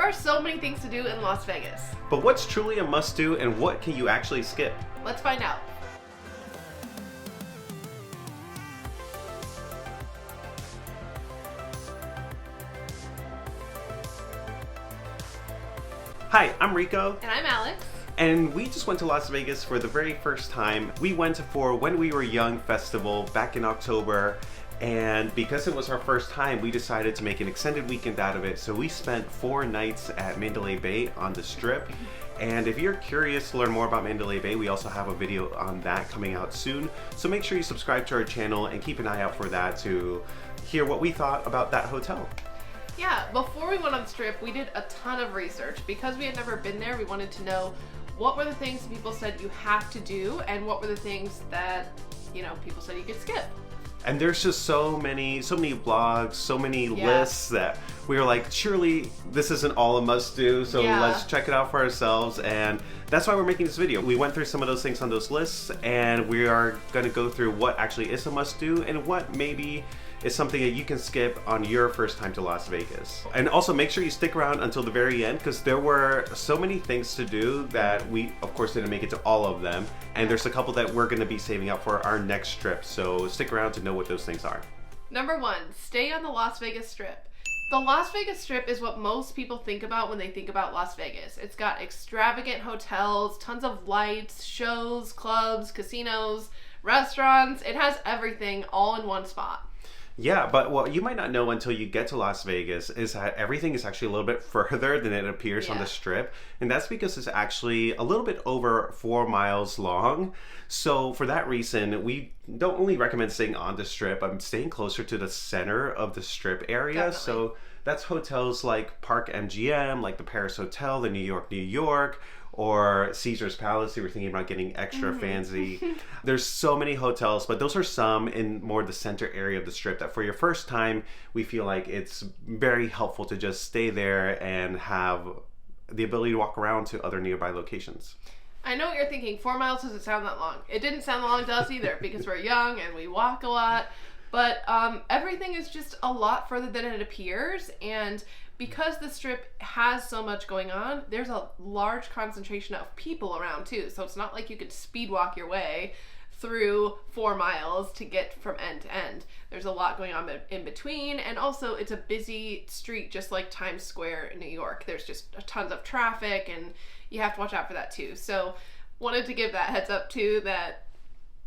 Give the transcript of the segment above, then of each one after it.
are so many things to do in Las Vegas. But what's truly a must-do and what can you actually skip? Let's find out. Hi, I'm Rico. And I'm Alex. And we just went to Las Vegas for the very first time. We went for When We Were Young festival back in October. And because it was our first time, we decided to make an extended weekend out of it. So we spent 4 nights at Mandalay Bay on the Strip. And if you're curious to learn more about Mandalay Bay, we also have a video on that coming out soon. So make sure you subscribe to our channel and keep an eye out for that to hear what we thought about that hotel. Yeah, before we went on the Strip, we did a ton of research. Because we had never been there, we wanted to know what were the things people said you have to do and what were the things that, people said you could skip. And there's just so many blogs, so many lists that we were like, surely this isn't all a must-do, so let's check it out for ourselves. And that's why we're making this video. We went through some of those things on those lists, and we are going to go through what actually is a must-do and what maybe is something that you can skip on your first time to Las Vegas. And also make sure you stick around until the very end, because there were so many things to do that we of course didn't make it to all of them, and there's a couple that we're going to be saving up for our next trip, so stick around to know what those things are. Number 1, stay on the Las Vegas Strip. The Las Vegas Strip is what most people think about when they think about Las Vegas. It's got extravagant hotels, tons of lights, shows, clubs, casinos, restaurants. It has everything all in one spot. Yeah, but what you might not know until you get to Las Vegas is that everything is actually a little bit further than it appears on the Strip. And that's because it's actually a little bit over 4 miles long. So for that reason, we don't only recommend staying on the Strip. I'm staying closer to the center of the Strip area. Definitely. So that's hotels like Park MGM, like the Paris Hotel, the New York, or Caesar's Palace. You were thinking about getting extra fancy. There's so many hotels, but those are some in more the center area of the Strip that for your first time, we feel like it's very helpful to just stay there and have the ability to walk around to other nearby locations. I know what you're thinking. 4 miles doesn't sound that long. It didn't sound long to us either because we're young and we walk a lot. But everything is just a lot further than it appears. And because the Strip has so much going on, there's a large concentration of people around too. So it's not like you could speed walk your way through 4 miles to get from end to end. There's a lot going on in between, and also it's a busy street just like Times Square in New York. There's just tons of traffic and you have to watch out for that too. So wanted to give that heads up too, that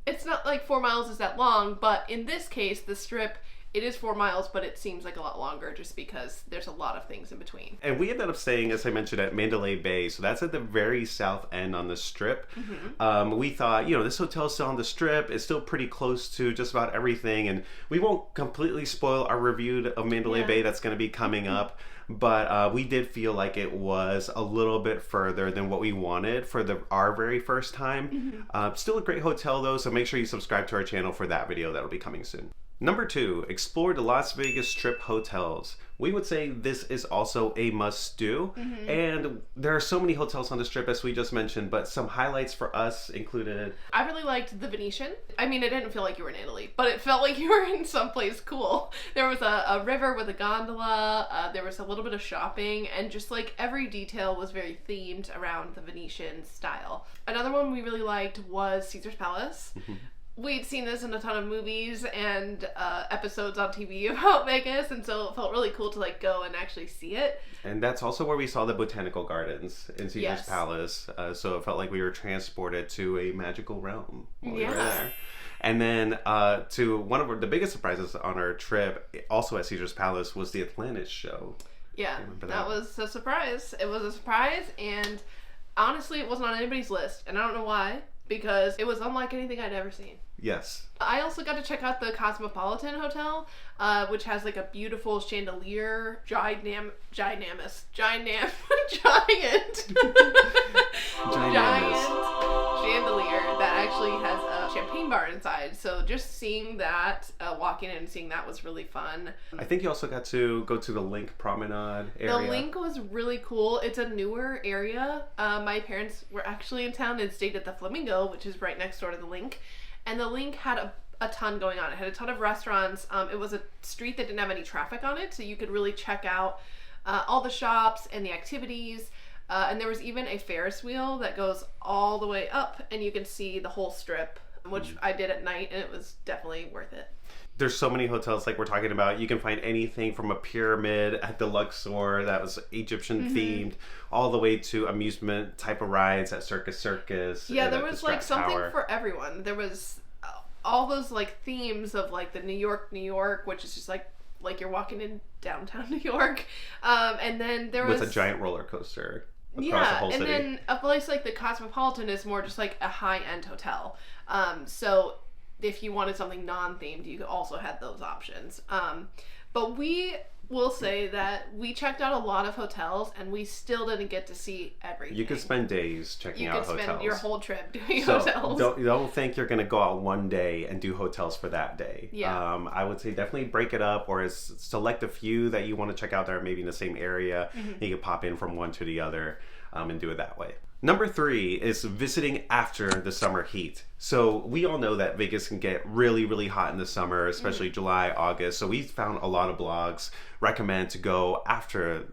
it's not like 4 miles is that long, but in this case, the Strip, it is 4 miles, but it seems like a lot longer just because there's a lot of things in between. And we ended up staying, as I mentioned, at Mandalay Bay. So that's at the very south end on the Strip. We thought, this hotel is still on the Strip. It's still pretty close to just about everything. And we won't completely spoil our review of Mandalay Bay that's going to be coming up. But we did feel like it was a little bit further than what we wanted for our very first time. Still a great hotel though, so make sure you subscribe to our channel for that video that'll be coming soon. Number 2, explore the Las Vegas Strip hotels. We would say this is also a must-do, and there are so many hotels on the Strip as we just mentioned, but some highlights for us included... I really liked the Venetian. I mean, it didn't feel like you were in Italy, but it felt like you were in someplace cool. There was a river with a gondola, there was a little bit of shopping, and just like every detail was very themed around the Venetian style. Another one we really liked was Caesar's Palace. We'd seen this in a ton of movies and episodes on TV about Vegas, and so it felt really cool to go and actually see it. And that's also where we saw the botanical gardens in Caesar's Palace, so it felt like we were transported to a magical realm while we were there. And then to one of the biggest surprises on our trip, also at Caesar's Palace, was the Atlantis show. Yeah, that was a surprise. It was a surprise, and honestly, it wasn't on anybody's list, and I don't know why, because it was unlike anything I'd ever seen. Yes. I also got to check out the Cosmopolitan Hotel, which has a beautiful chandelier, giant chandelier that actually has a champagne bar inside. So just seeing that, walking in and seeing that was really fun. I think you also got to go to the Link Promenade area. The Link was really cool. It's a newer area. My parents were actually in town and stayed at the Flamingo, which is right next door to the Link. And the Link had a ton going on. It had a ton of restaurants. It was a street that didn't have any traffic on it, so you could really check out all the shops and the activities. And there was even a Ferris wheel that goes all the way up, and you can see the whole strip, which I did at night, and it was definitely worth it. There's so many hotels like we're talking about. You can find anything from a pyramid at the Luxor that was Egyptian themed, all the way to amusement type of rides at Circus. Yeah, there was like something for everyone. There was all those like themes of like the New York, which is just like you're walking in downtown New York. And then there was with a giant roller coaster across the whole city. And then a place like the Cosmopolitan is more just like a high-end hotel. So if you wanted something non-themed, you also had those options. But we will say that we checked out a lot of hotels, and we still didn't get to see everything. You could spend days checking out hotels. You could spend your whole trip doing so hotels. Don't think you're going to go out one day and do hotels for that day. Yeah. I would say definitely break it up, or select a few that you want to check out that are maybe in the same area. And you can pop in from one to the other and do it that way. Number 3 is visiting after the summer heat. So we all know that Vegas can get really, really hot in the summer, especially July, August. So we found a lot of blogs recommend to go after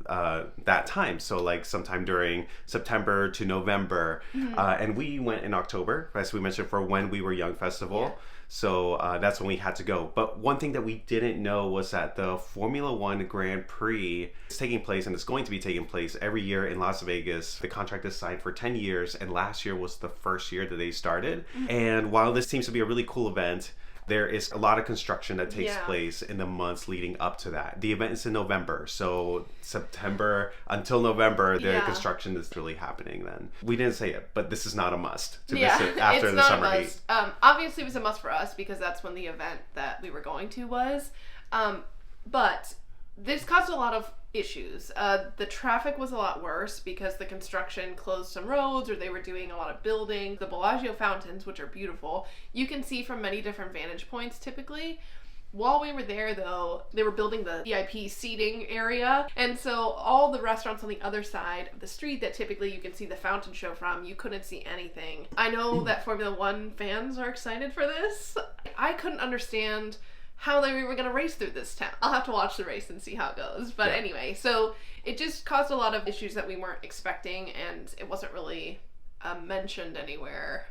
that time. So like sometime during September to November. And we went in October, as we mentioned, for When We Were Young Festival. Yeah. So that's when we had to go. But one thing that we didn't know was that the Formula One Grand Prix is taking place, and it's going to be taking place every year in Las Vegas. The contract is signed for 10 years, and last year was the first year that they started. And while this seems to be a really cool event, there is a lot of construction that takes place in the months leading up to that. The event is in November, so September until November, the construction is really happening then. We didn't say it, but this is not a must to visit after the summer heat. Obviously, it was a must for us because that's when the event that we were going to was. But this caused a lot of issues. The traffic was a lot worse because the construction closed some roads, or they were doing a lot of building. The Bellagio fountains, which are beautiful, you can see from many different vantage points typically. While we were there, though, they were building the VIP seating area, and so all the restaurants on the other side of the street that typically you can see the fountain show from, you couldn't see anything. I know that Formula One fans are excited for this. I couldn't understand how they were going to race through this town. I'll have to watch the race and see how it goes. But anyway, so it just caused a lot of issues that we weren't expecting, and it wasn't really mentioned anywhere.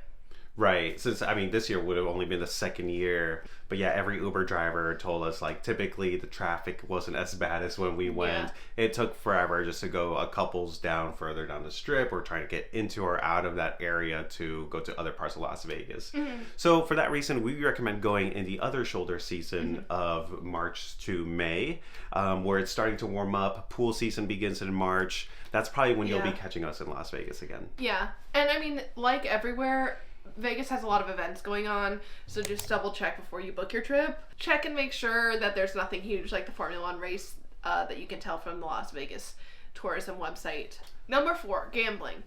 Right. Since, I mean, this year would have only been the second year. But yeah, every Uber driver told us, like, typically the traffic wasn't as bad as when we went. It took forever just to go a couples further down the strip, or trying to get into or out of that area to go to other parts of Las Vegas. So for that reason, we recommend going in the other shoulder season of March to May, where it's starting to warm up. Pool season begins in March. That's probably when you'll be catching us in Las Vegas again. Yeah. And I mean, like everywhere, Vegas has a lot of events going on, so just double check before you book your trip. Check and make sure that there's nothing huge like the Formula One race that you can tell from the Las Vegas tourism website. Number 4, gambling.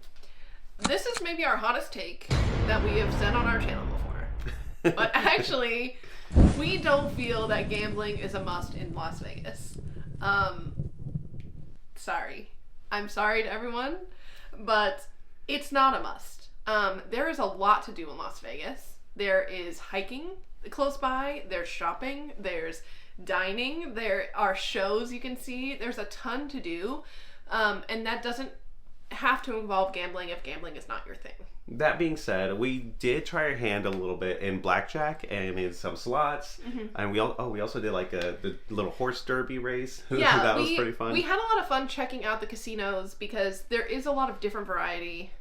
This is maybe our hottest take that we have said on our channel before. But actually, we don't feel that gambling is a must in Las Vegas. Sorry. I'm sorry to everyone, but it's not a must. There is a lot to do in Las Vegas. There is hiking close by, there's shopping, there's dining, there are shows you can see, there's a ton to do, and that doesn't have to involve gambling if gambling is not your thing. That being said, we did try our hand a little bit in blackjack and in some slots, and we also did like the little horse derby race. Yeah, that was pretty fun. We had a lot of fun checking out the casinos because there is a lot of different variety.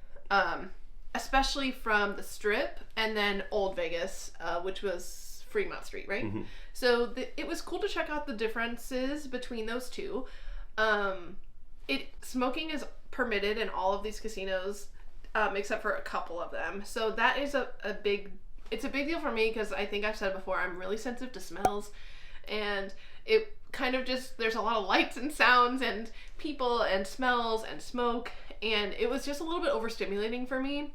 Especially from the Strip and then Old Vegas, which was Fremont Street, right? So it was cool to check out the differences between those two. Smoking is permitted in all of these casinos, except for a couple of them. So that is a big deal for me because I think I've said before, I'm really sensitive to smells, and it kind of just, there's a lot of lights and sounds and people and smells and smoke, and it was just a little bit overstimulating for me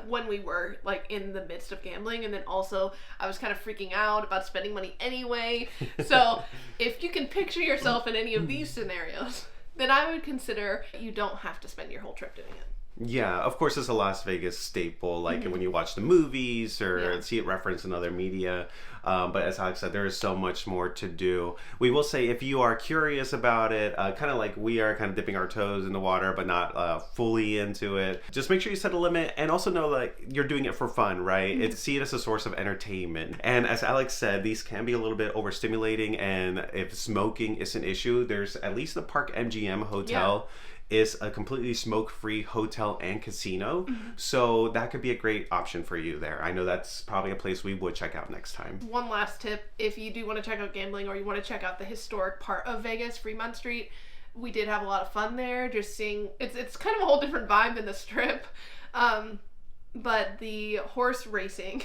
when we were like in the midst of gambling, and then also I was kind of freaking out about spending money anyway. So if you can picture yourself in any of these scenarios, then I would consider you don't have to spend your whole trip doing it. Yeah, of course, it's a Las Vegas staple, like when you watch the movies or Yeah. see it referenced in other media. But as Alex said, there is so much more to do. We will say, if you are curious about it, kind of like we are, kind of dipping our toes in the water, but not fully into it, just make sure you set a limit, and also know like you're doing it for fun, right? See it as a source of entertainment. And as Alex said, these can be a little bit overstimulating, and if smoking is an issue, there's at least the Park MGM Hotel. Is a completely smoke-free hotel and casino. So that could be a great option for you there. I know that's probably a place we would check out next time. One last tip, if you do want to check out gambling or you want to check out the historic part of Vegas, Fremont Street, we did have a lot of fun there, just seeing, it's kind of a whole different vibe than the Strip. But the horse racing,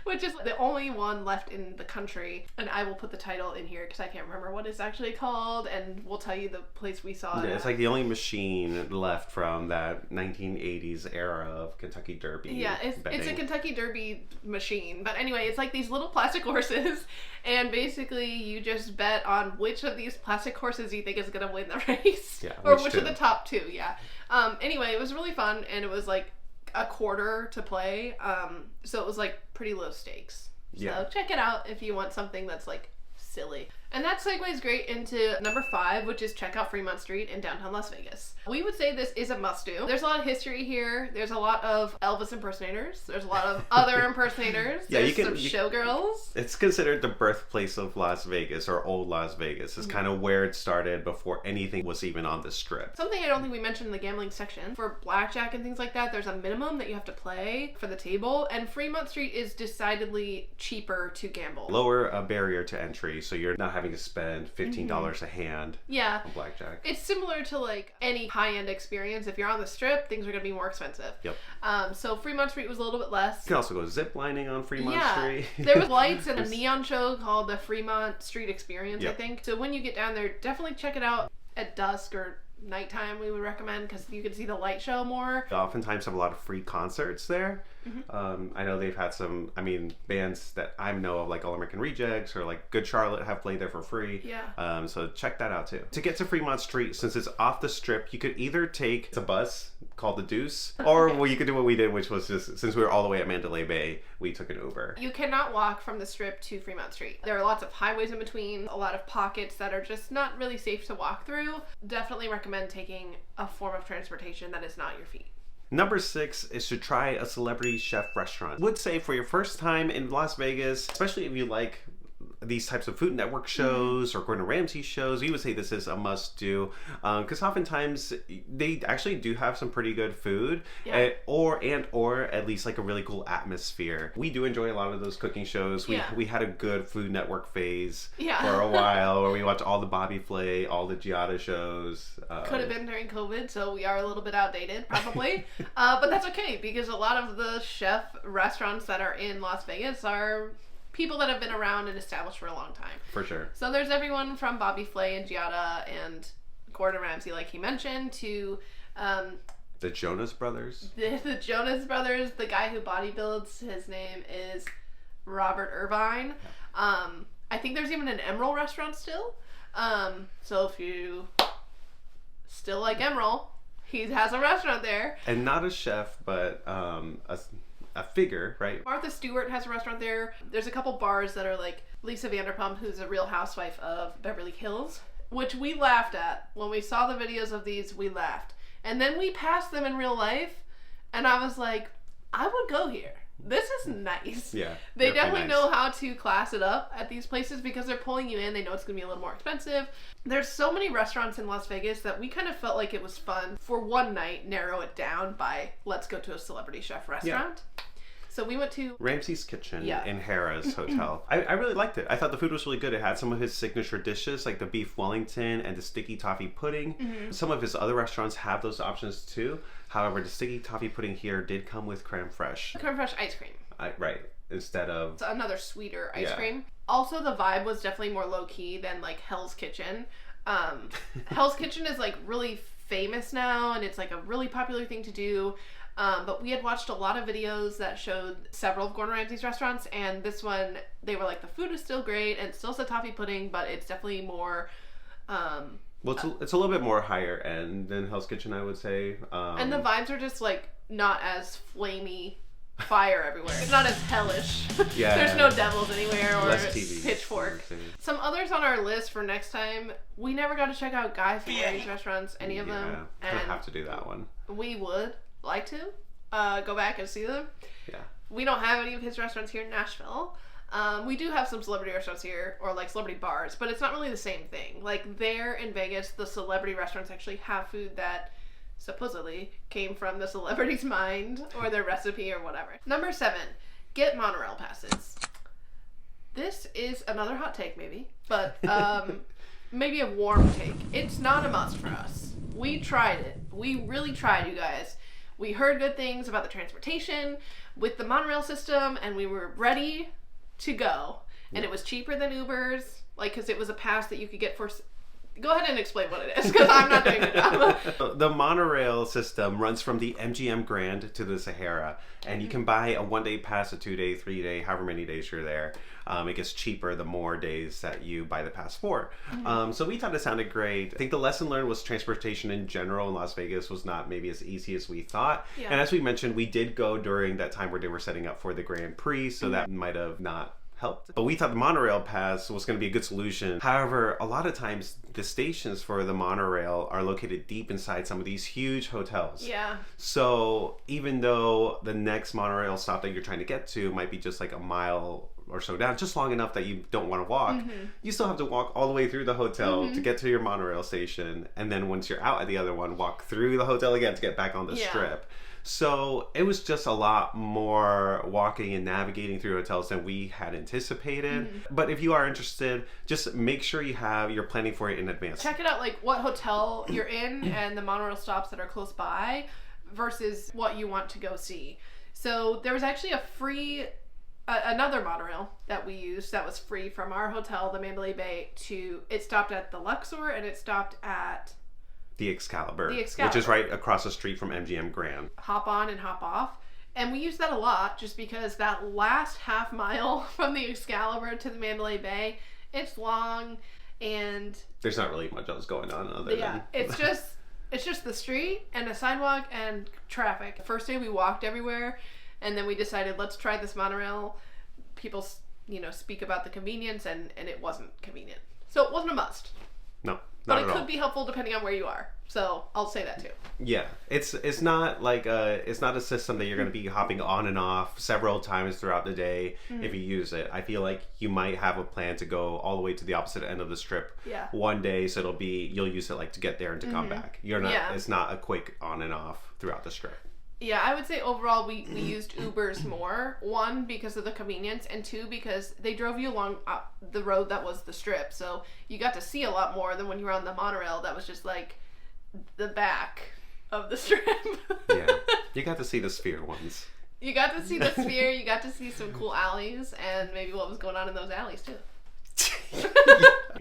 which is the only one left in the country, and I will put the title in here because I can't remember what it's actually called, and we'll tell you the place we saw it. It's like the only machine left from that 1980s era of Kentucky Derby. Yeah, it's a Kentucky Derby machine. But anyway, it's like these little plastic horses, and basically you just bet on which of these plastic horses you think is going to win the race. Yeah, or which of the top two, yeah. Anyway, it was really fun, and it was like a quarter to play, so it was like pretty low stakes. So check it out if you want something that's like silly. And that segues great into number 5, which is check out Fremont Street in downtown Las Vegas. We would say this is a must-do. There's a lot of history here. There's a lot of Elvis impersonators. There's a lot of other impersonators. There's some showgirls. It's considered the birthplace of Las Vegas, or old Las Vegas. It's kind of where it started before anything was even on the Strip. Something I don't think we mentioned in the gambling section. For blackjack and things like that, there's a minimum that you have to play for the table, and Fremont Street is decidedly cheaper to gamble. Lower a barrier to entry, so you're not having to spend $15 a hand on blackjack. It's similar to like any high-end experience. If you're on the Strip, things are going to be more expensive. Yep. So Fremont Street was a little bit less. You can also go zip lining on Fremont Street. There was lights and a neon show called the Fremont Street Experience, I think. So when you get down there, definitely check it out at dusk or nighttime. We would recommend, because you can see the light show more. They oftentimes have a lot of free concerts there. I know they've had some, bands that I know of, like All American Rejects or like Good Charlotte, have played there for free. Yeah. So check that out too. To get to Fremont Street, since it's off the Strip, you could either take a bus called the Deuce, or well, you could do what we did, which was just, since we were all the way at Mandalay Bay, we took an Uber. You cannot walk from the Strip to Fremont Street. There are lots of highways in between, a lot of pockets that are just not really safe to walk through. Definitely recommend taking a form of transportation that is not your feet. Number 6 is to try a celebrity chef restaurant. Would say for your first time in Las Vegas, especially if you like these types of Food Network shows or Gordon Ramsay shows, we would say this is a must-do, because oftentimes they actually do have some pretty good food, or at least like a really cool atmosphere. We do enjoy a lot of those cooking shows. We had a good Food Network phase for a while, where we watched all the Bobby Flay, all the Giada shows. Could have been during COVID, so we are a little bit outdated, probably. But that's okay, because a lot of the chef restaurants that are in Las Vegas are people that have been around and established for a long time. For sure. So there's everyone from Bobby Flay and Giada and Gordon Ramsay, like he mentioned, to the Jonas Brothers. The Jonas Brothers. The guy who bodybuilds, his name is Robert Irvine. I think there's even an Emerald restaurant still. So if you still like Emerald, he has a restaurant there. And not a chef, but a figure, right? Martha Stewart has a restaurant there. There's a couple bars that are like Lisa Vanderpump, who's a Real Housewife of Beverly Hills, which we laughed at. When we saw the videos of these, we laughed. And then we passed them in real life, and I was like, I would go here. This is nice. Yeah. They definitely know how to class it up at these places, because they're pulling you in. They know it's going to be a little more expensive. There's so many restaurants in Las Vegas that we kind of felt like it was fun for one night, narrow it down by, let's go to a celebrity chef restaurant. Yeah. So we went to Ramsay's Kitchen in Harrah's Hotel. I really liked it. I thought the food was really good. It had some of his signature dishes, like the beef Wellington and the sticky toffee pudding. Some of his other restaurants have those options too. However, the sticky toffee pudding here did come with creme fraiche. Creme fraiche ice cream. Right. Instead of... It's another sweeter ice cream. Also, the vibe was definitely more low-key than like Hell's Kitchen. Hell's Kitchen is like really famous now, and it's like a really popular thing to do. But we had watched a lot of videos that showed several of Gordon Ramsay's restaurants, and this one, they were like, the food is still great, and it still said toffee pudding, but it's definitely more Well, it's a little bit more higher end than Hell's Kitchen, I would say. And the vibes are just like not as flamey fire everywhere. It's not as hellish. Yeah. There's no devils anywhere or less TV. pitchfork. Some others on our list for next time, we never got to check out Guy Fieri's restaurants, any of them. Yeah, I have to do that one. We would like to go back and see them. Yeah. We don't have any of his restaurants here in Nashville. We do have some celebrity restaurants here, or like celebrity bars, but it's not really the same thing. Like there in Vegas, the celebrity restaurants actually have food that supposedly came from the celebrity's mind or their recipe or whatever. Number 7, get monorail passes. This is another hot take maybe, but maybe a warm take. It's not a must for us. We tried it. We really tried, you guys. We heard good things about the transportation with the monorail system, and we were ready to go. And it was cheaper than Uber's, like, because it was a pass that you could get for... Go ahead and explain what it is, because I'm not doing the job. The monorail system runs from the MGM Grand to the Sahara, and you can buy a 1-day pass, a 2-day, 3-day, however many days you're there. It gets cheaper the more days that you buy the pass for. So we thought it sounded great. I think the lesson learned was transportation in general in Las Vegas was not maybe as easy as we thought. Yeah. And as we mentioned, we did go during that time where they were setting up for the Grand Prix, so that might have not helped. But we thought the monorail pass was going to be a good solution. However, a lot of times the stations for the monorail are located deep inside some of these huge hotels. Yeah. So even though the next monorail stop that you're trying to get to might be just like a mile or so down, just long enough that you don't want to walk, you still have to walk all the way through the hotel to get to your monorail station. And then once you're out at the other one, walk through the hotel again to get back on the strip. So it was just a lot more walking and navigating through hotels than we had anticipated. But if you are interested, just make sure you're planning for it in advance. Check it out, like what hotel you're in and the monorail stops that are close by versus what you want to go see. So there was actually a free, another monorail that we used that was free from our hotel, the Mandalay Bay, it stopped at the Luxor and it stopped at the Excalibur, which is right across the street from MGM Grand. Hop on and hop off. And we use that a lot just because that last half mile from the Excalibur to the Mandalay Bay, it's long and... There's not really much else going on other than... it's just the street and a sidewalk and traffic. First day we walked everywhere and then we decided let's try this monorail. People, speak about the convenience and it wasn't convenient. So it wasn't a must. No. But it could be helpful depending on where you are. So I'll say that too. Yeah, it's not like it's not a system that you're going to be hopping on and off several times throughout the day if you use it. I feel like you might have a plan to go all the way to the opposite end of the strip one day, so you'll use it like to get there and to come back. It's not a quick on and off throughout the strip. Yeah, I would say overall we used Ubers more. 1, because of the convenience, and 2, because they drove you along the road that was the strip. So you got to see a lot more than when you were on the monorail that was just like the back of the strip. Yeah, you got to see the Sphere ones. You got to see the Sphere, you got to see some cool alleys, and maybe what was going on in those alleys too.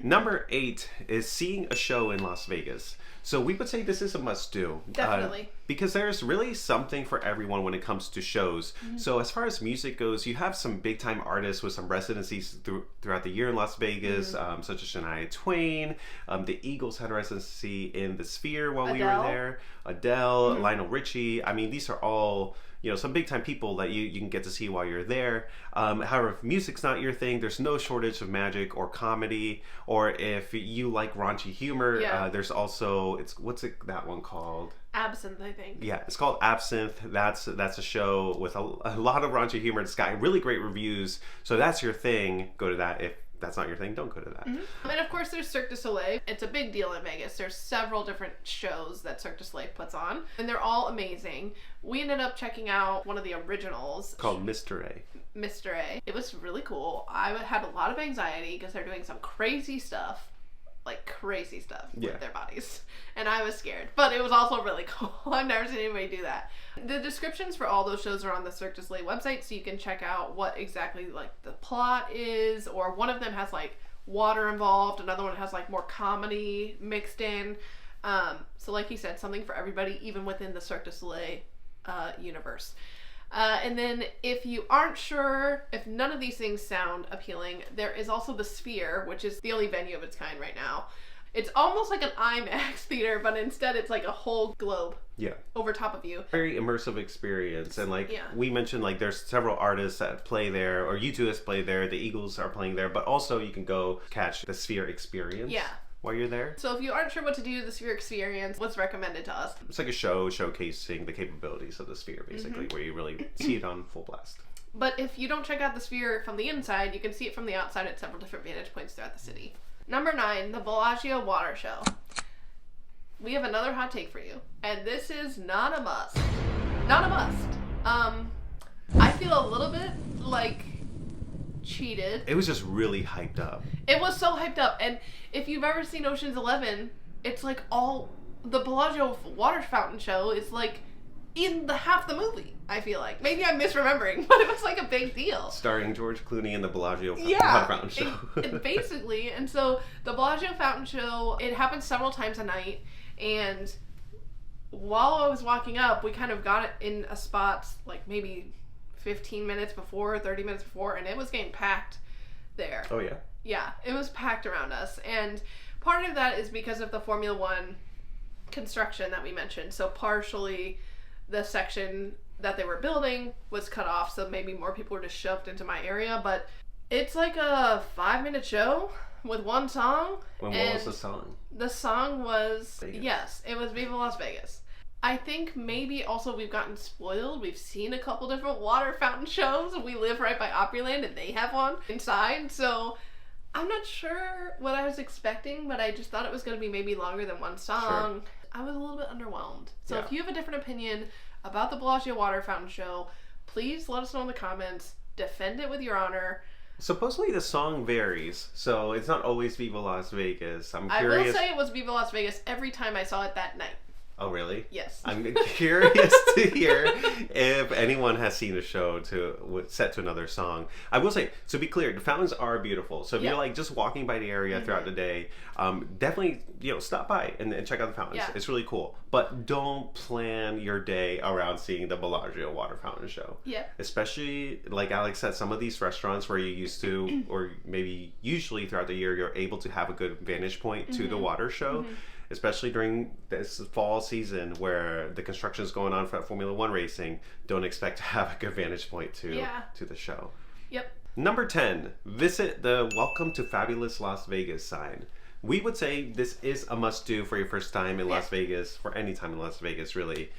Number 8 is seeing a show in Las Vegas. So we would say this is a must-do. Definitely. Because there's really something for everyone when it comes to shows. So as far as music goes, you have some big-time artists with some residencies throughout the year in Las Vegas, such as Shania Twain. The Eagles had a residency in the Sphere while we were there. Adele, Lionel Richie. I mean, these are all... some big-time people that you can get to see while you're there. However, if music's not your thing, there's no shortage of magic or comedy. Or if you like raunchy humor, there's also, what's that one called? Absinthe, I think. Yeah, it's called Absinthe. That's a show with a lot of raunchy humor. It's got really great reviews. So that's your thing. Go to that. If that's not your thing, don't go to that. And of course there's Cirque du Soleil. It's a big deal in Vegas. There's several different shows that Cirque du Soleil puts on, and they're all amazing. We ended up checking out one of the originals called Mystere. It was really cool. I had a lot of anxiety because they're doing some crazy stuff with their bodies, and I was scared, but it was also really cool. I've never seen anybody do that. The descriptions for all those shows are on the Cirque du Soleil website, so you can check out what exactly like the plot is, or one of them has like water involved, another one has like more comedy mixed in. So like you said, something for everybody, even within the Cirque du Soleil universe. And then if you aren't sure, if none of these things sound appealing, there is also the Sphere, which is the only venue of its kind right now. It's almost like an IMAX theater, but instead it's like a whole globe Yeah. over top of you. Very immersive experience. And like Yeah. we mentioned, like there's several artists that play there, or U2 play there, the Eagles are playing there, but also you can go catch the Sphere experience. Yeah. While you're there. So if you aren't sure what to do with the Sphere experience, what's recommended to us? It's like a show showcasing the capabilities of the Sphere, basically, where you really see it on full blast. But if you don't check out the Sphere from the inside, you can see it from the outside at several different vantage points throughout the city. Number 9, the Bellagio Water Show. We have another hot take for you, and this is not a must. Not a must. I feel a little bit like cheated. It was just really hyped up. It was so hyped up, and if you've ever seen Ocean's 11, it's like all the Bellagio water fountain show is like in the half the movie. I feel like maybe I'm misremembering, but it was like a big deal. Starring George Clooney in the Bellagio Yeah, fountain show. Basically, and so the Bellagio fountain show, it happens several times a night, and while I was walking up, we kind of got it in a spot like maybe 15 minutes before, 30 minutes before, and it was getting packed there. Oh yeah. Yeah, it was packed around us, and part of that is because of the Formula One construction that we mentioned. So partially the section that they were building was cut off, so maybe more people were just shoved into my area, but it's like a 5-minute show with one song. What was the song? The song was, Vegas. Yes, it was Viva Las Vegas. I think maybe also we've gotten spoiled. We've seen a couple different water fountain shows. We live right by Opryland and they have one inside, so I'm not sure what I was expecting, but I just thought it was going to be maybe longer than one song. Sure. I was a little bit underwhelmed. So Yeah. if you have a different opinion about the Bellagio water fountain show, please let us know in the comments. Defend it with your honor. Supposedly the song varies, so it's not always Viva Las Vegas. I'm I curious. will say it was Viva Las Vegas every time I saw it that night. Oh, really? Yes. I'm curious to hear if anyone has seen a show set to another song. I will say, to be clear, the fountains are beautiful. So if Yeah. you're like just walking by the area throughout the day, definitely stop by and check out the fountains. Yeah. It's really cool. But don't plan your day around seeing the Bellagio water fountain show. Yeah. Especially, like Alex said, some of these restaurants where you used to, or maybe usually throughout the year, you're able to have a good vantage point to the water show. Especially during this fall season where the construction is going on for Formula One racing, don't expect to have a good vantage point to the show. Yep. Number 10, visit the Welcome to Fabulous Las Vegas sign. We would say this is a must-do for your first time in Las Vegas, for any time in Las Vegas, really.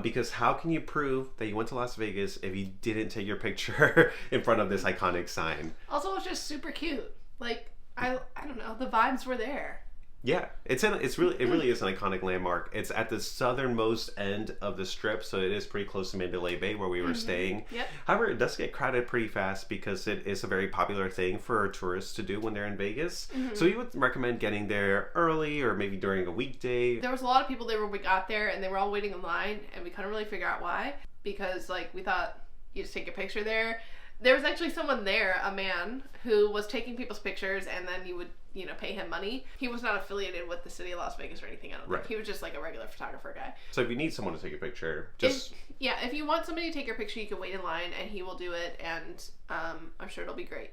Because how can you prove that you went to Las Vegas if you didn't take your picture in front of this iconic sign? Also, it's just super cute. Like, I don't know, the vibes were there. Yeah, it really is an iconic landmark. It's at the southernmost end of the strip, so it is pretty close to Mandalay Bay where we were staying. Yep. However, it does get crowded pretty fast because it is a very popular thing for tourists to do when they're in Vegas. So we would recommend getting there early or maybe during a weekday. There was a lot of people there when we got there, and they were all waiting in line, and we couldn't really figure out why, because like we thought you just take a picture there. There was actually someone there, a man, who was taking people's pictures, and then you would, pay him money. He was not affiliated with the city of Las Vegas or anything. I don't think. He was just like a regular photographer guy. So if you need someone to take a picture, just... If you want somebody to take your picture, you can wait in line, and he will do it, and I'm sure it'll be great.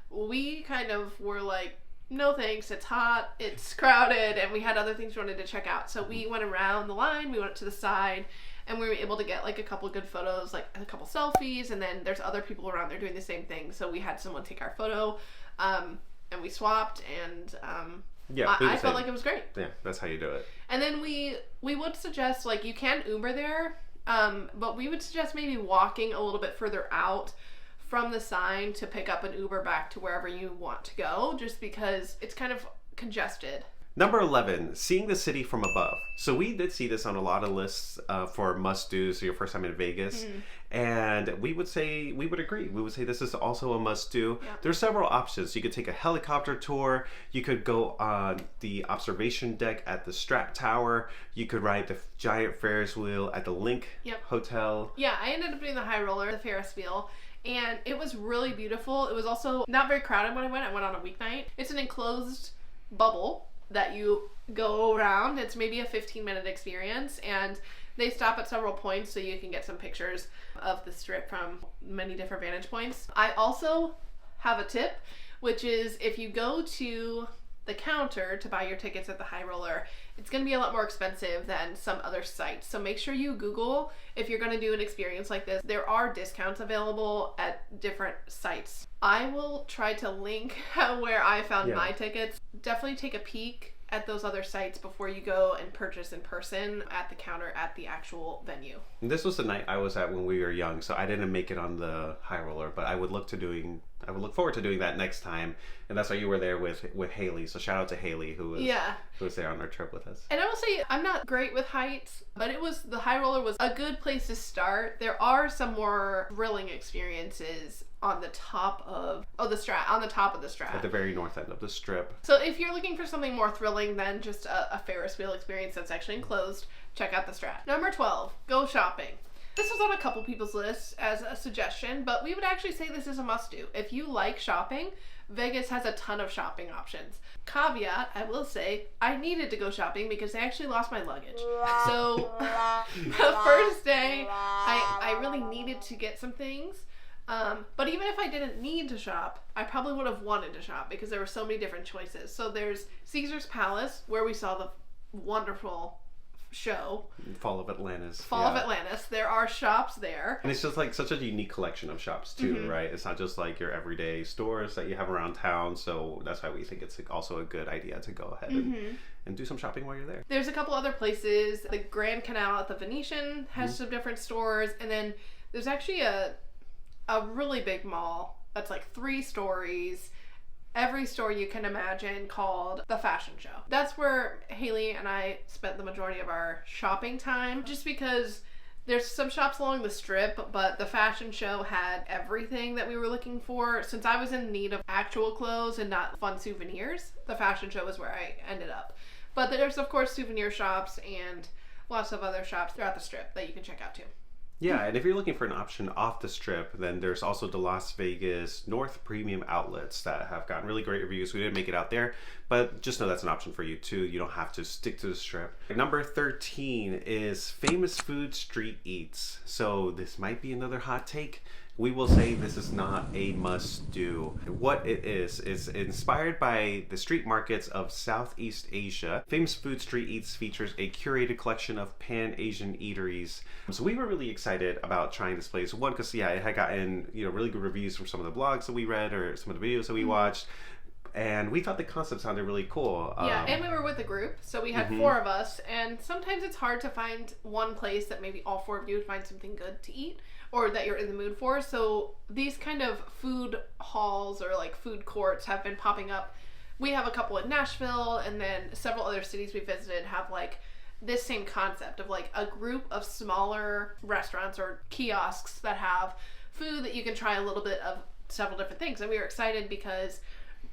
We kind of were like, no thanks, it's hot, it's crowded, and we had other things we wanted to check out. So we went around the line, we went to the side, and we were able to get like a couple good photos, like a couple selfies, and then there's other people around there doing the same thing. So we had someone take our photo, and we swapped, and I felt like it was great. Yeah, that's how you do it. And then we would suggest, like, you can Uber there, but we would suggest maybe walking a little bit further out from the sign to pick up an Uber back to wherever you want to go, just because it's kind of congested. Number 11, seeing the city from above. So we did see this on a lot of lists for must-dos your first time in Vegas. And we would agree. We would say this is also a must-do. Yeah. There's several options. You could take a helicopter tour. You could go on the observation deck at the Strat Tower. You could ride the giant Ferris wheel at the Link Hotel. Yeah, I ended up doing the high roller, the Ferris wheel. And it was really beautiful. It was also not very crowded when I went. I went on a weeknight. It's an enclosed bubble that you go around. It's maybe a 15-minute experience, and they stop at several points so you can get some pictures of the strip from many different vantage points. I also have a tip, which is if you go to the counter to buy your tickets at the High Roller, it's going to be a lot more expensive than some other sites. So make sure you Google if you're going to do an experience like this. There are discounts available at different sites. I will try to link where I found my tickets. Definitely take a peek at those other sites before you go and purchase in person at the counter at the actual venue. And this was the night I was at when we were young, so I didn't make it on the High Roller, but I would look forward to doing that next time. And that's why you were there with Haley. So shout out to Haley who was there on our trip with us. And I will say I'm not great with heights, but the High Roller was a good place to start. There are some more thrilling experiences on the top of the Strat. At the very north end of the Strip. So if you're looking for something more thrilling than just a Ferris wheel experience that's actually enclosed, check out the Strat. Number 12, go shopping. This was on a couple people's lists as a suggestion, but we would actually say this is a must-do. If you like shopping, Vegas has a ton of shopping options. Caveat, I will say, I needed to go shopping because I actually lost my luggage. So the first day, I really needed to get some things. But even if I didn't need to shop, I probably would have wanted to shop because there were so many different choices. So there's Caesar's Palace, where we saw the wonderful show. Fall of Atlantis. Of Atlantis. There are shops there. And it's just like such a unique collection of shops too, right? It's not just like your everyday stores that you have around town. So that's why we think it's also a good idea to go ahead and do some shopping while you're there. There's a couple other places. The Grand Canal at the Venetian has some different stores. And then there's actually a really big mall that's like 3 stories. Every store you can imagine, called the Fashion Show. That's where Haley and I spent the majority of our shopping time, just because there's some shops along the Strip, but the Fashion Show had everything that we were looking for. Since I was in need of actual clothes and not fun souvenirs, the Fashion Show is where I ended up. But there's of course souvenir shops and lots of other shops throughout the Strip that you can check out too. Yeah, and if you're looking for an option off the Strip, then there's also the Las Vegas North Premium Outlets that have gotten really great reviews. We didn't make it out there, but just know that's an option for you too. You don't have to stick to the Strip. Number 13 is Famous Food Street Eats. So this might be another hot take. We will say this is not a must-do. What it is inspired by the street markets of Southeast Asia. Famous Food Street Eats features a curated collection of Pan-Asian eateries. So we were really excited about trying this place. One, because it had gotten really good reviews from some of the blogs that we read or some of the videos that we watched. And we thought the concept sounded really cool. Yeah, and we were with a group, so we had 4 of us. And sometimes it's hard to find one place that maybe all 4 of you would find something good to eat, or that you're in the mood for. So these kind of food halls or like food courts have been popping up. We have a couple in Nashville, and then several other cities we visited have like this same concept of like a group of smaller restaurants or kiosks that have food that you can try a little bit of several different things. And we were excited because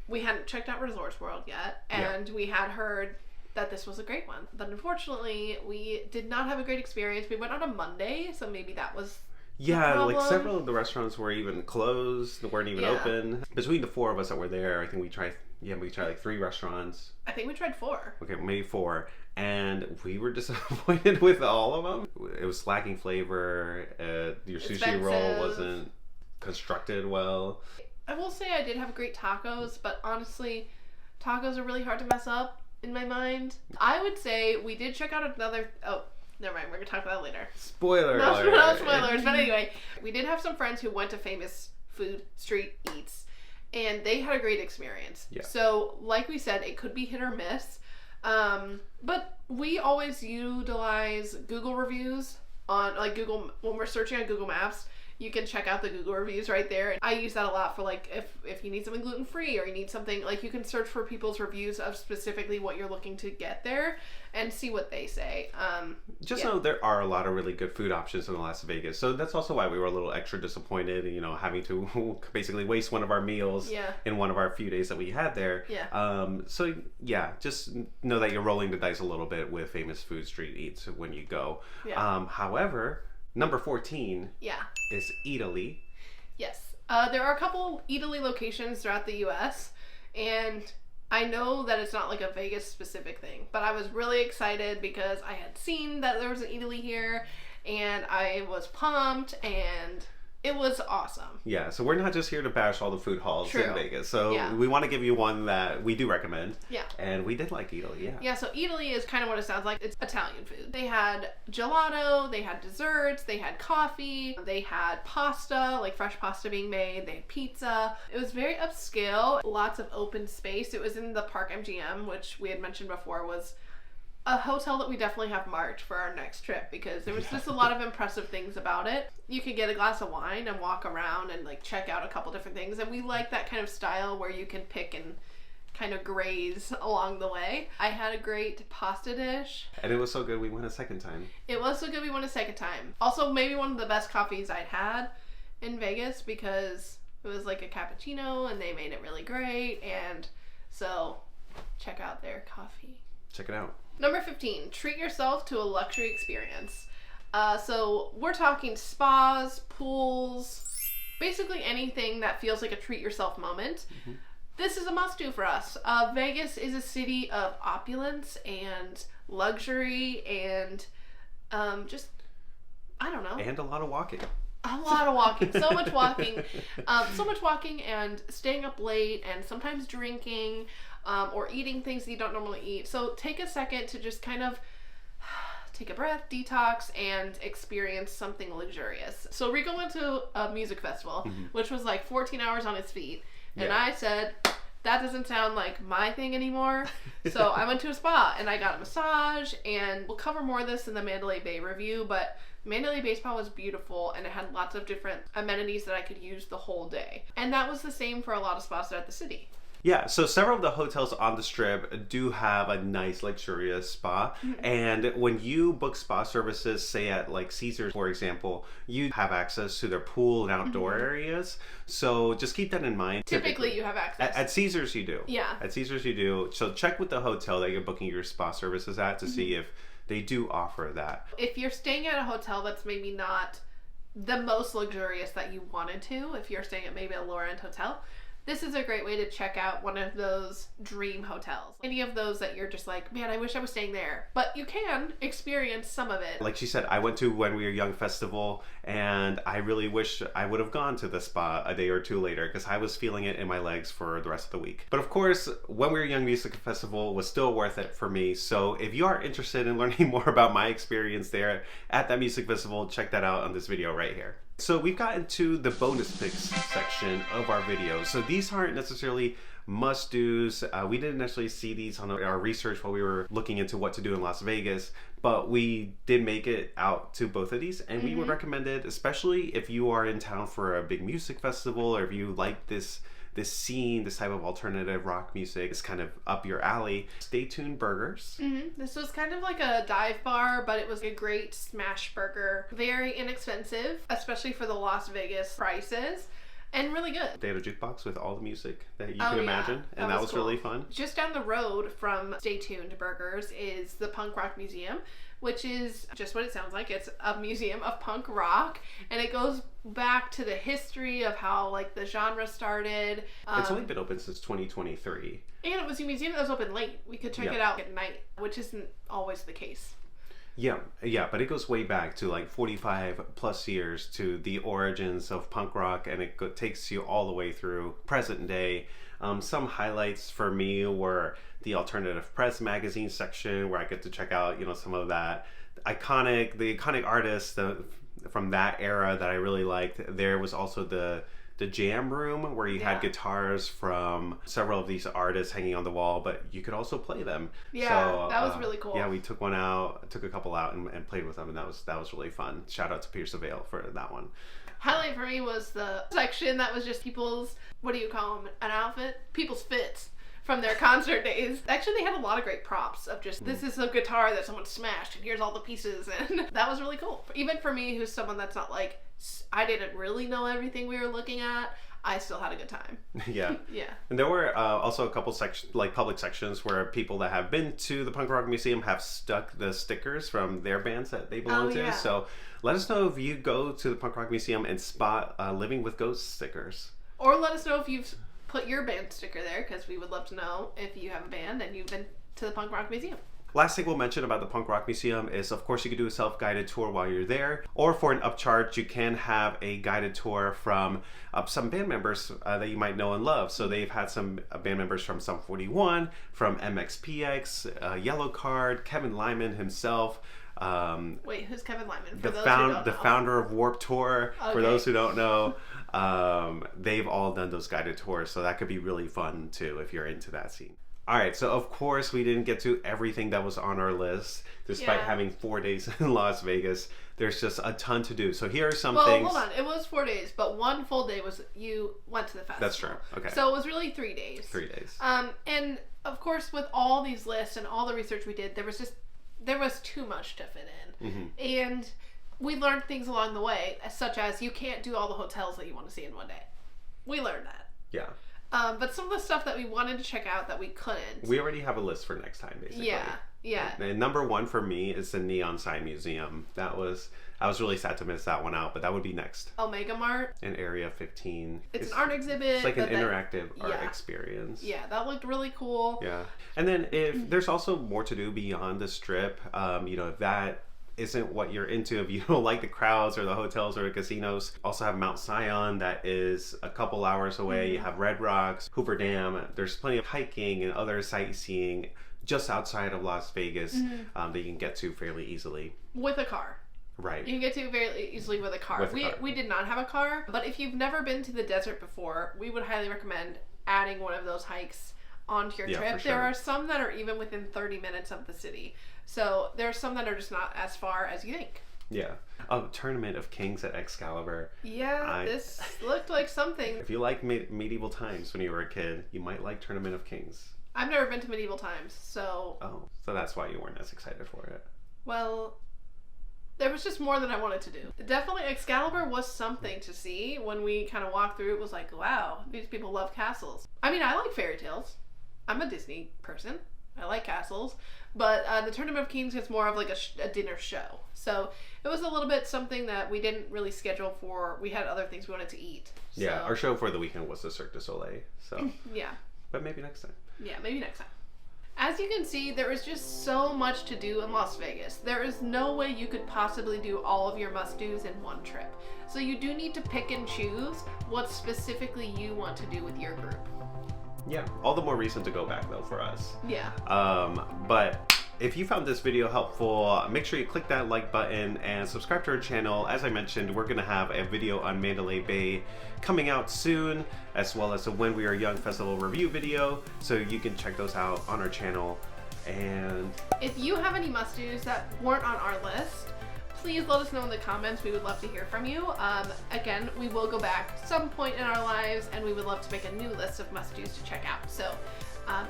we hadn't checked out Resorts World yet, and we had heard that this was a great one. But unfortunately, we did not have a great experience. We went on a Monday, so maybe that was like several of the restaurants were even closed, weren't even open. Between the 4 of us that were there, I think we tried like 3 restaurants. I think we tried 4. Okay, maybe 4. And we were disappointed with all of them. It was lacking flavor. Your sushi roll wasn't constructed well. I will say I did have great tacos, but honestly, tacos are really hard to mess up in my mind. I would say we did check out another... Oh, never mind. We're going to talk about that later. Spoiler alert. No spoilers. But anyway, we did have some friends who went to Famous Food Street Eats, and they had a great experience. Yeah. So, like we said, it could be hit or miss. But we always utilize Google reviews on, like, Google, when we're searching on Google Maps. You can check out the Google reviews right there. I use that a lot for like if you need something gluten-free or you need something, like you can search for people's reviews of specifically what you're looking to get there and see what they say. Just know there are a lot of really good food options in Las Vegas. So that's also why we were a little extra disappointed, having to basically waste one of our meals in one of our few days that we had there. Just know that you're rolling the dice a little bit with Famous Food Street Eats when you go. However, number 14 is Eataly. Yes. There are a couple Eataly locations throughout the U.S. and I know that it's not like a Vegas specific thing, but I was really excited because I had seen that there was an Eataly here and I was pumped, and It was awesome. Yeah, so we're not just here to bash all the food halls True. in Vegas. So Yeah. we want to give you one that we do recommend. Yeah. And we did like Eataly, yeah. Yeah, so Eataly is kind of what it sounds like. It's Italian food. They had gelato, they had desserts, they had coffee, they had pasta, like fresh pasta being made, they had pizza. It was very upscale, lots of open space. It was in the Park MGM, which we had mentioned before was a hotel that we definitely have marked for our next trip because there was just a lot of impressive things about it. You could get a glass of wine and walk around and like check out a couple different things, and we like that kind of style where you can pick and kind of graze along the way. I had a great pasta dish. And it was so good we went a second time. It was so good we went a second time. Also, maybe one of the best coffees I'd had in Vegas because it was like a cappuccino and they made it really great, and so check out their coffee. Check it out. Number 15, treat yourself to a luxury experience. So we're talking spas, pools, basically anything that feels like a treat yourself moment. Mm-hmm. This is a must-do for us. Vegas is a city of opulence and luxury and just, I don't know. And a lot of walking. A lot of walking. So much walking. So much walking and staying up late and sometimes drinking. Or eating things that you don't normally eat. So take a second to just kind of take a breath, detox, and experience something luxurious. So Rico went to a music festival, which was like 14 hours on his feet. And I said, that doesn't sound like my thing anymore. So I went to a spa and I got a massage, and we'll cover more of this in the Mandalay Bay review, but Mandalay Bay Spa was beautiful and it had lots of different amenities that I could use the whole day. And that was the same for a lot of spas at the city. Yeah, so several of the hotels on the Strip do have a nice luxurious spa. Mm-hmm. And when you book spa services, say at like Caesars, for example, you have access to their pool and outdoor areas. So just keep that in mind. Typically you have access. At Caesars you do. Yeah. At Caesars you do. So check with the hotel that you're booking your spa services at to see if they do offer that. If you're staying at a hotel that's maybe not the most luxurious that you wanted to, if you're staying at maybe a lower end hotel, this is a great way to check out one of those dream hotels. Any of those that you're just like, man, I wish I was staying there. But you can experience some of it. Like she said, I went to When We Were Young festival, and I really wish I would have gone to the spa a day or two later because I was feeling it in my legs for the rest of the week. But of course, When We Were Young Music Festival was still worth it for me. So if you are interested in learning more about my experience there at that music festival, check that out on this video right here. So we've gotten to the bonus picks section of our video. So these aren't necessarily must-dos. We didn't necessarily see these on our research while we were looking into what to do in Las Vegas, but we did make it out to both of these, and we would recommend it, especially if you are in town for a big music festival, or if you like this scene, this type of alternative rock music is kind of up your alley. Stay Tuned Burgers. This was kind of like a dive bar, but it was a great smash burger. Very inexpensive, especially for the Las Vegas prices, and really good. They had a jukebox with all the music that you can imagine, and that was cool. really fun. Just down the road from Stay Tuned Burgers is the Punk Rock Museum, which is just what it sounds like. It's a museum of punk rock, and it goes back to the history of how like the genre started. It's only been open since 2023. And it was a museum that was open late. We could check it out at night, which isn't always the case. Yeah, but it goes way back to like 45 plus years to the origins of punk rock, and it takes you all the way through present day. Some highlights for me were the Alternative Press magazine section, where I get to check out, some of that the iconic artists from that era that I really liked. There was also the jam room where you had guitars from several of these artists hanging on the wall, but you could also play them. Yeah, so, that was really cool. Yeah, we took a couple out and played with them, and that was really fun. Shout out to Pierce Avail for that one. Highlight for me was the section that was just people's, what do you call them, an outfit? People's fits from their concert days. Actually, they had a lot of great props of just, this is a guitar that someone smashed, and here's all the pieces, and that was really cool. Even for me, who's someone that's not like, I didn't really know everything we were looking at, I still had a good time. Yeah. Yeah. And there were also a couple sections, like public sections, where people that have been to the Punk Rock Museum have stuck the stickers from their bands that they belong to. So let us know if you go to the Punk Rock Museum and spot Living with Ghosts stickers. Or let us know if you've put your band sticker there, because we would love to know if you have a band and you've been to the Punk Rock Museum. Last thing we'll mention about the Punk Rock Museum is, of course, you can do a self-guided tour while you're there, or for an upcharge, you can have a guided tour from some band members that you might know and love. So they've had some band members from Sum 41, from MXPX, Yellow Card, Kevin Lyman himself. Wait, who's Kevin Lyman? The founder of Warped Tour, okay. For those who don't know. They've all done those guided tours, so that could be really fun too if you're into that scene. Alright, so of course we didn't get to everything that was on our list, despite having 4 days in Las Vegas. There's just a ton to do. So here are some things. Well, hold on. It was 4 days, but one full day was you went to the festival. That's true. Okay. So it was really 3 days. 3 days. And of course, with all these lists and all the research we did, there was too much to fit in. Mm-hmm. And we learned things along the way, such as you can't do all the hotels that you want to see in one day. We learned that. Yeah. But some of the stuff that we wanted to check out that we couldn't. We already have a list for next time, basically. Yeah. And number one for me is the Neon Sign Museum. I was really sad to miss that one out, but that would be next. Omega Mart. In Area 15. It's an art exhibit. It's like an interactive art experience. Yeah, that looked really cool. Yeah. And then if there's also more to do beyond the strip, if that isn't what you're into, if you don't like the crowds or the hotels or the casinos, also have Mount Zion that is a couple hours away. Mm-hmm. You have Red Rocks, Hoover Dam. There's plenty of hiking and other sightseeing just outside of Las Vegas that you can get to fairly easily. With a car. Right. You can get to very easily with a car. We did not have a car, but if you've never been to the desert before, we would highly recommend adding one of those hikes onto your trip. There are some that are even within 30 minutes of the city. So there's some that are just not as far as you think. Yeah. Tournament of Kings at Excalibur. Yeah, this looked like something. If you like medieval times when you were a kid, you might like Tournament of Kings. I've never been to medieval times, so... Oh, so that's why you weren't as excited for it. Well, there was just more than I wanted to do. Definitely Excalibur was something to see. When we kind of walked through, it was like, wow, these people love castles. I mean, I like fairy tales. I'm a Disney person. I like castles. But the Tournament of Kings is more of like a dinner show. So it was a little bit something that we didn't really schedule for. We had other things we wanted to eat. So. Yeah, our show for the weekend was the Cirque du Soleil. So yeah. But maybe next time. Yeah, maybe next time. As you can see, there is just so much to do in Las Vegas. There is no way you could possibly do all of your must-dos in one trip. So you do need to pick and choose what specifically you want to do with your group. Yeah, all the more reason to go back though for us. Yeah. But if you found this video helpful, make sure you click that like button and subscribe to our channel. As I mentioned, we're gonna have a video on Mandalay Bay coming out soon, as well as a When We Are Young Festival review video, so you can check those out on our channel. And if you have any must-dos that weren't on our list, please let us know in the comments. We would love to hear from you. Again, we will go back some point in our lives and we would love to make a new list of must-dos to check out. So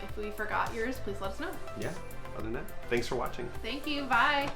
if we forgot yours, please let us know. Yeah, other than that, thanks for watching. Thank you. Bye.